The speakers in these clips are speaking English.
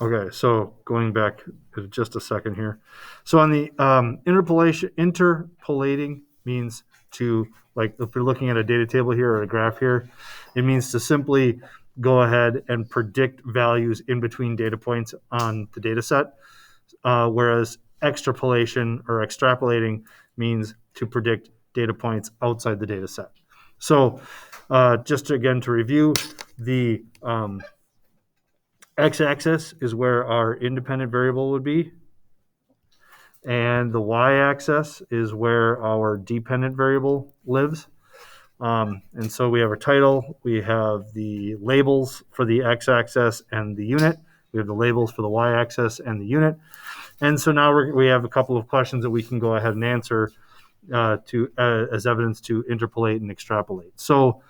Okay, so going back just a second here. So on the interpolating means to, like, if you're looking at a data table here or a graph here, it means to simply go ahead and predict values in between data points on the data set, whereas extrapolation or extrapolating means to predict data points outside the data set. So just again to review, the x-axis is where our independent variable would be, and the y-axis is where our dependent variable lives. And so we have our title, we have the labels for the x-axis and the unit, we have the labels for the y-axis and the unit. And so now we have a couple of questions that we can go ahead and answer as evidence to interpolate and extrapolate. So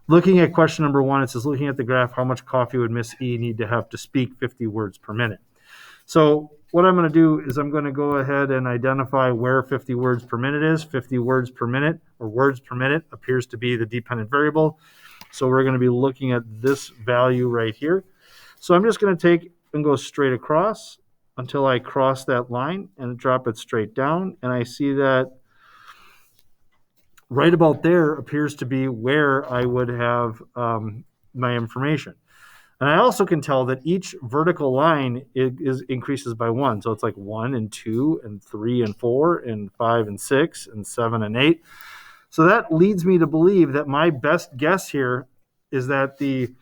looking at question number 1, it says, looking at the graph, how much coffee would Miss E need to have to speak 50 words per minute? So what I'm going to do is I'm going to go ahead and identify where 50 words per minute is. 50 words per minute, or words per minute, appears to be the dependent variable. So we're going to be looking at this value right here. So I'm just going to take and go straight across until I cross that line and drop it straight down. And I see that right about there appears to be where I would have my information. And I also can tell that each vertical line increases by 1. So it's like 1 and 2 and 3 and 4 and 5 and 6 and 7 and 8. So that leads me to believe that my best guess here is that the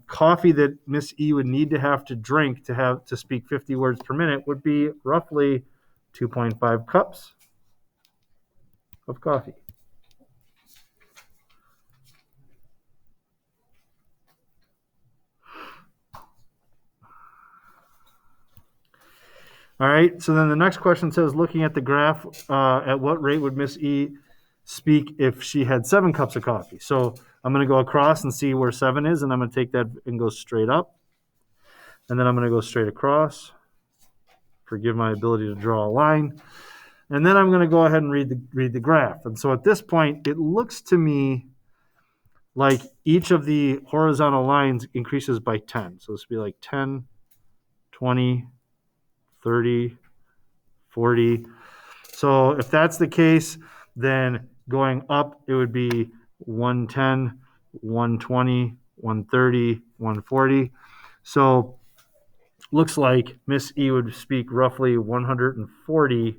coffee that Miss E would need to have to drink to speak 50 words per minute would be roughly 2.5 cups of coffee. All right, so then the next question says, looking at the graph, at what rate would Miss E speak if she had 7 cups of coffee? So I'm going to go across and see where 7 is, and I'm going to take that and go straight up. And then I'm going to go straight across. Forgive my ability to draw a line. And then I'm going to go ahead and read the graph. And so at this point, it looks to me like each of the horizontal lines increases by 10. So this would be like 10, 20, 30, 40. So if that's the case, then going up, it would be 110, 120, 130, 140. So looks like Miss E would speak roughly 140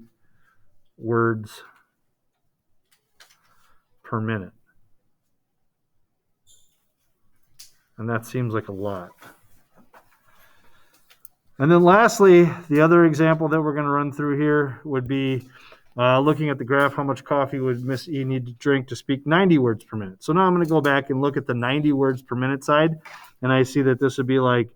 words per minute. And that seems like a lot. And then lastly, the other example that we're going to run through here would be looking at the graph, how much coffee would Miss E need to drink to speak 90 words per minute? So now I'm going to go back and look at the 90 words per minute side, and I see that this would be like,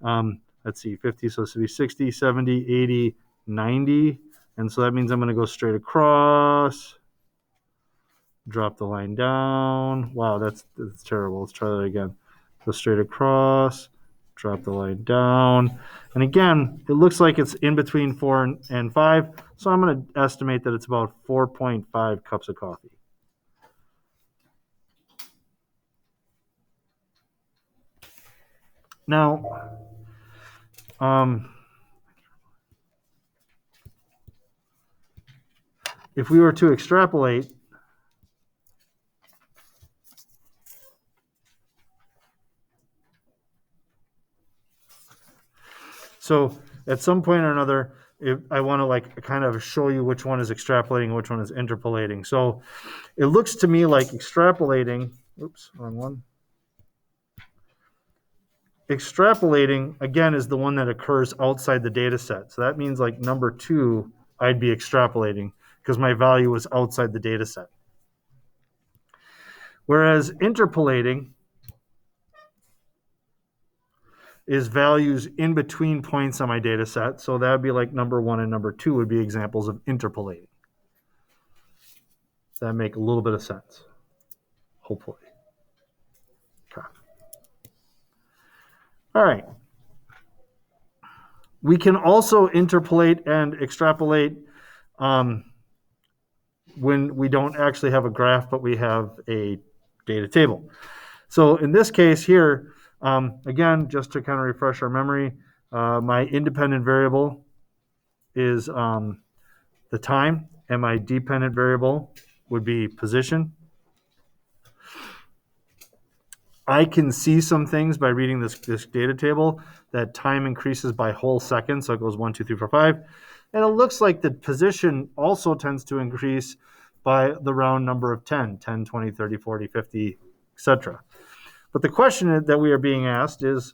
let's see, 50, so this would be 60, 70, 80, 90. And so that means I'm going to go straight across, drop the line down. Wow, that's terrible. Let's try that again. Go straight across, drop the line down. And again, it looks like it's in between 4 and 5. So I'm going to estimate that it's about 4.5 cups of coffee. Now, if we were to extrapolate, so at some point or another, I want to like kind of show you which one is extrapolating and which one is interpolating. So it looks to me like extrapolating, oops, wrong one. Extrapolating, again, is the one that occurs outside the data set. So that means like number 2, I'd be extrapolating because my value was outside the data set. Whereas interpolating is values in between points on my data set. So that would be like number 1 and number 2 would be examples of interpolating. Does that make a little bit of sense? Hopefully. Okay. All right. We can also interpolate and extrapolate when we don't actually have a graph, but we have a data table. So in this case here, again, just to kind of refresh our memory, My independent variable is the time, and my dependent variable would be position. I can see some things by reading this data table that time increases by whole seconds. So it goes 1, 2, 3, 4, 5. And it looks like the position also tends to increase by the round number of 10, 10, 20, 30, 40, 50, etc. But the question that we are being asked is,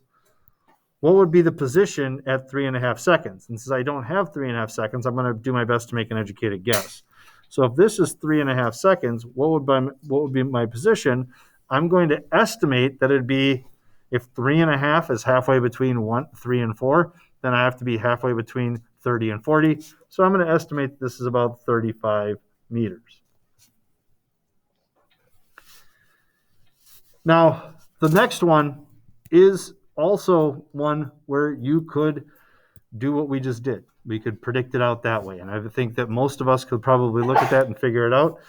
what would be the position at 3.5 seconds? And since I don't have 3.5 seconds, I'm going to do my best to make an educated guess. So if this is 3.5 seconds, what would be my position? I'm going to estimate that it'd be, if 3.5 is halfway between 3 and 4, then I have to be halfway between 30 and 40. So I'm going to estimate this is about 35 meters. Now, the next one is also one where you could do what we just did. We could predict it out that way. And I think that most of us could probably look at that and figure it out.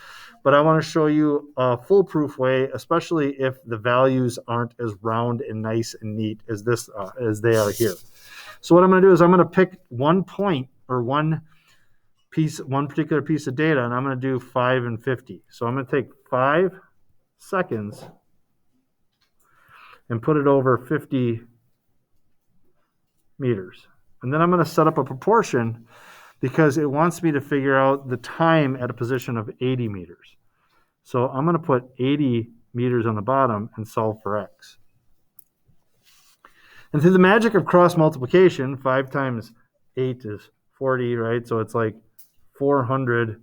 But I want to show you a foolproof way, especially if the values aren't as round and nice and neat as as they are here. So what I'm going to do is I'm going to pick one point or one particular piece of data, and I'm going to do 5 and 50. So I'm going to take 5 seconds and put it over 50 meters. And then I'm going to set up a proportion because it wants me to figure out the time at a position of 80 meters. So I'm going to put 80 meters on the bottom and solve for x. And through the magic of cross multiplication, 5 times 8 is 40, right? So it's like 400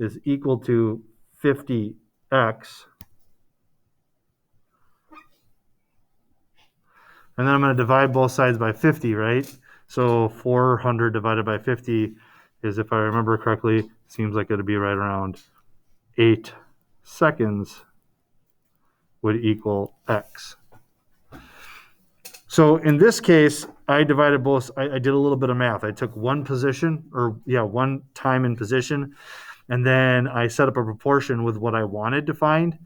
is equal to 50x. And then I'm going to divide both sides by 50, right? So 400 divided by 50 is, if I remember correctly, seems like it would be right around 8 seconds would equal x. So in this case, I divided both. I did a little bit of math. I took one time in position, and then I set up a proportion with what I wanted to find.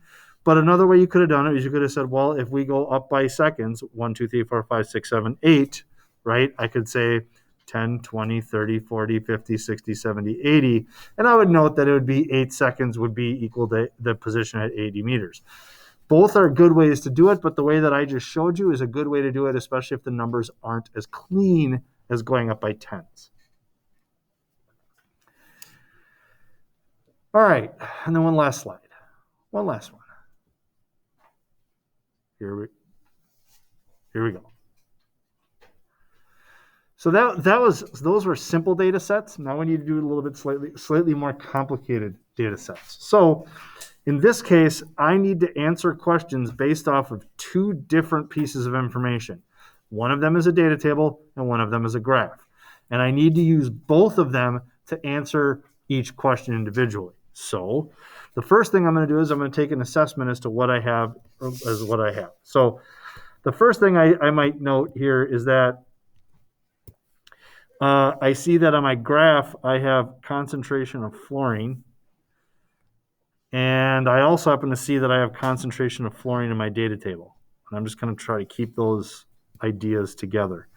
But another way you could have done it is you could have said, well, if we go up by seconds, 1, 2, 3, 4, 5, 6, 7, 8, right? I could say 10, 20, 30, 40, 50, 60, 70, 80. And I would note that it would be 8 seconds would be equal to the position at 80 meters. Both are good ways to do it, but the way that I just showed you is a good way to do it, especially if the numbers aren't as clean as going up by tens. All right, and then one last slide. One last one. Here we go. So those were simple data sets. Now we need to do a little bit slightly more complicated data sets. So in this case, I need to answer questions based off of 2 different pieces of information. One of them is a data table and one of them is a graph. And I need to use both of them to answer each question individually. So the first thing I'm going to do is I'm going to take an assessment as to what I have. So the first thing I might note here is that I see that on my graph I have concentration of fluorine. And I also happen to see that I have concentration of fluorine in my data table. And I'm just going to try to keep those ideas together.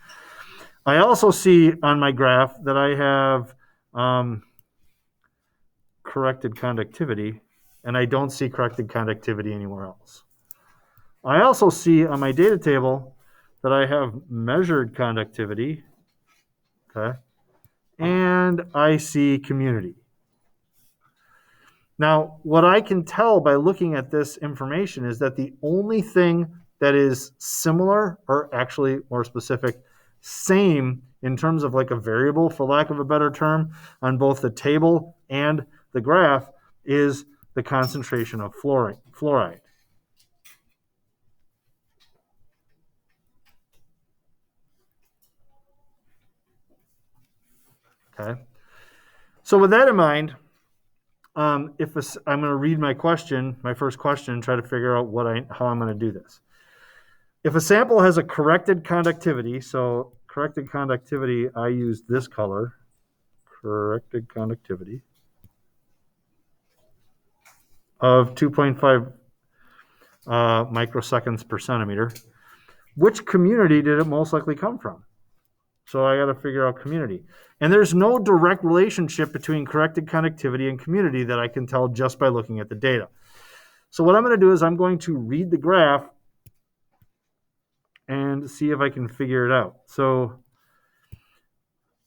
I also see on my graph that I have corrected conductivity, and I don't see corrected conductivity anywhere else. I also see on my data table that I have measured conductivity, okay, and I see community. Now, what I can tell by looking at this information is that the only thing that is similar, or actually more specific, same in terms of like a variable, for lack of a better term, on both the table and the graph is the concentration of fluoride. Okay. So with that in mind, I'm going to read my first question, and try to figure out how I'm going to do this. If a sample has a corrected conductivity, so corrected conductivity, I use this color, corrected conductivity, of 2.5 microseconds per centimeter. Which community did it most likely come from? So I got to figure out community. And there's no direct relationship between corrected conductivity and community that I can tell just by looking at the data. So what I'm going to do is I'm going to read the graph and see if I can figure it out. So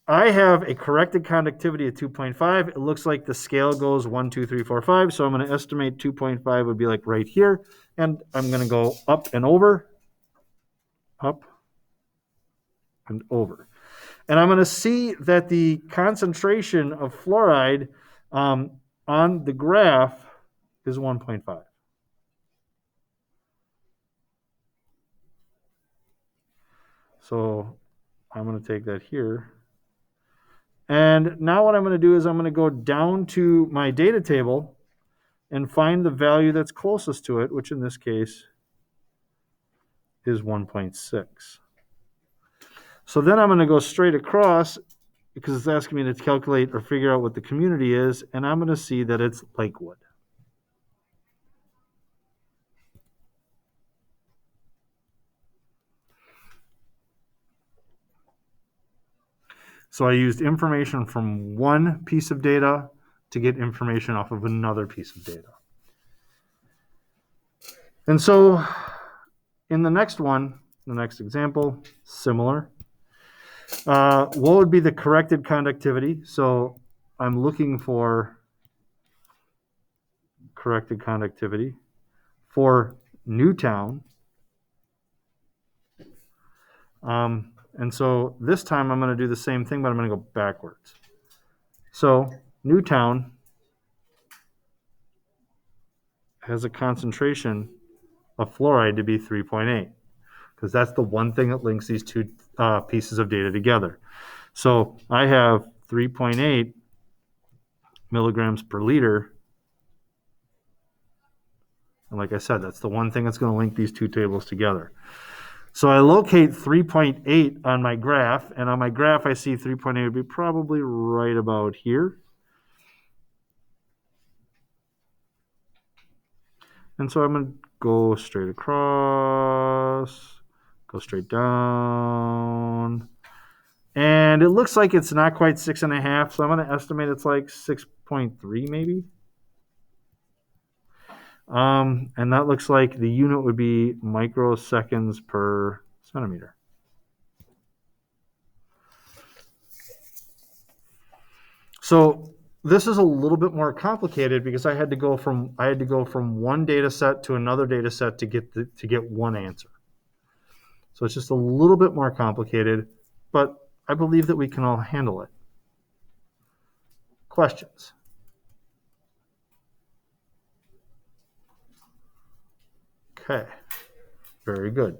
I have a corrected conductivity of 2.5. It looks like the scale goes 1, 2, 3, 4, 5. So I'm going to estimate 2.5 would be like right here. And I'm going to go up and over, up and over. And I'm going to see that the concentration of fluoride on the graph is 1.5. So I'm going to take that here. And now what I'm going to do is I'm going to go down to my data table and find the value that's closest to it, which in this case is 1.6. So then I'm going to go straight across because it's asking me to calculate or figure out what the community is, and I'm going to see that it's Lakewood. So I used information from one piece of data to get information off of another piece of data. And so in the next one, the next example, similar. What would be the corrected conductivity? So I'm looking for corrected conductivity for Newtown. And so this time I'm going to do the same thing, but I'm going to go backwards. So Newtown has a concentration of fluoride to be 3.8 because that's the one thing that links these two pieces of data together. So I have 3.8 milligrams per liter. And like I said, that's the one thing that's going to link these two tables together. So I locate 3.8 on my graph, and on my graph I see 3.8 would be probably right about here. And so I'm going to go straight across, go straight down. And it looks like it's not quite 6.5, so I'm going to estimate it's like 6.3 maybe. And that looks like the unit would be microseconds per centimeter. So this is a little bit more complicated because I had to go from one data set to another data set to get one answer. So it's just a little bit more complicated, but I believe that we can all handle it. Questions? Okay, very good.